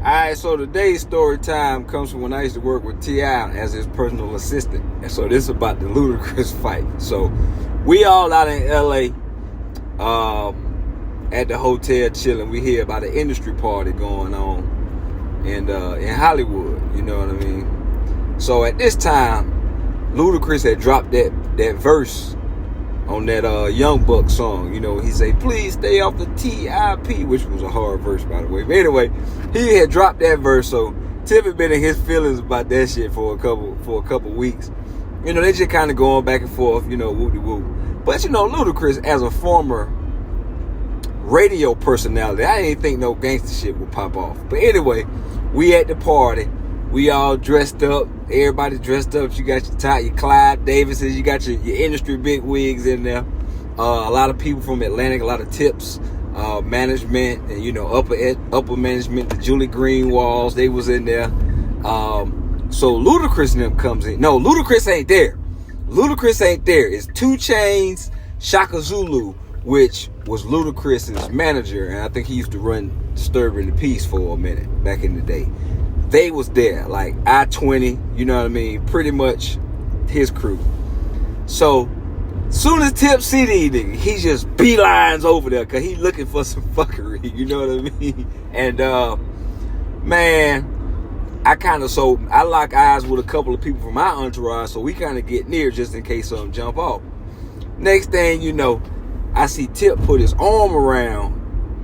Alright, so today's story time comes from when I used to work with T.I. as his personal assistant. And so this is about the Ludacris fight. So we all out in LA at the hotel chilling. We hear about an industry party going on in Hollywood, you know what I mean? So at this time, Ludacris had dropped that verse on that Young Buck song. You know, he said, "Please stay off the TIP," which was a hard verse, by the way. But anyway, he had dropped that verse, so Tip had been in his feelings about that shit for a couple weeks. You know, they just kind of going back and forth, you know, whoop-de-whoop. But you know, Ludacris, as a former radio personality, I didn't think no gangster shit would pop off. But anyway, we at the party. We all dressed up. Everybody dressed up. You got your Clyde Davises. You got your industry big wigs in there. A lot of people from Atlantic. A lot of Tips, management, and you know upper management. The Julie Greenwalds, they was in there. So Ludacris and them comes in. No, Ludacris ain't there. Ludacris ain't there. It's 2 Chainz, Shaka Zulu, which was Ludacris's manager, and I think he used to run Disturbing the Peace for a minute back in the day. They was there, like I-20, you know what I mean? Pretty much his crew. So, soon as Tip see these niggas, he just beelines over there because he looking for some fuckery, you know what I mean? And, man, I lock eyes with a couple of people from my entourage, so we kind of get near just in case something jump off. Next thing you know, I see Tip put his arm around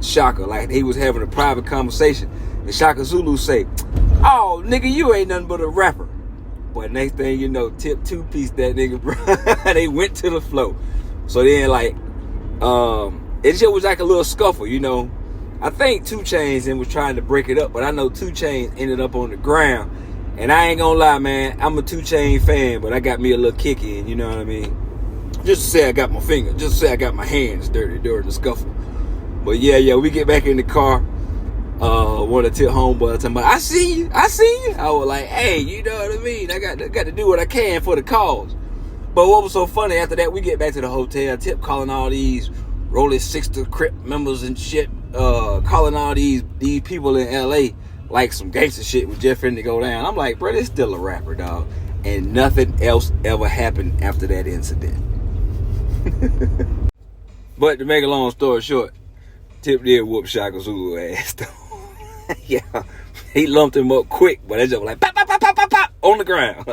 Shaka like he was having a private conversation. And Shaka Zulu say, "Oh, nigga, you ain't nothing but a rapper." But next thing you know, Tip 2-piece that nigga, bro. They went to the floor. So then, like, it just was like a little scuffle, you know. I think 2 Chainz and was trying to break it up, but I know 2 Chainz ended up on the ground. And I ain't gonna lie, man, I'm a 2 Chainz fan, but I got me a little kick in, you know what I mean? Just to say I got my finger, just to say I got my hands dirty during the scuffle. But yeah, we get back in the car. One of the Tip homeboys talking about, I see you. I was like, hey, you know what I mean? I got to do what I can for the cause. But what was so funny, after that, we get back to the hotel. Tip calling all these Rolling 60 Crip members and shit, calling all these people in LA like some gangster shit was just finna go down. I'm like, bro, this still a rapper, dog. And nothing else ever happened after that incident. But to make a long story short, Tip did whoop Shaka Zulu ass though. Yeah, he lumped him up quick, but they just like pop, pop, pop, pop, pop, pop on the ground.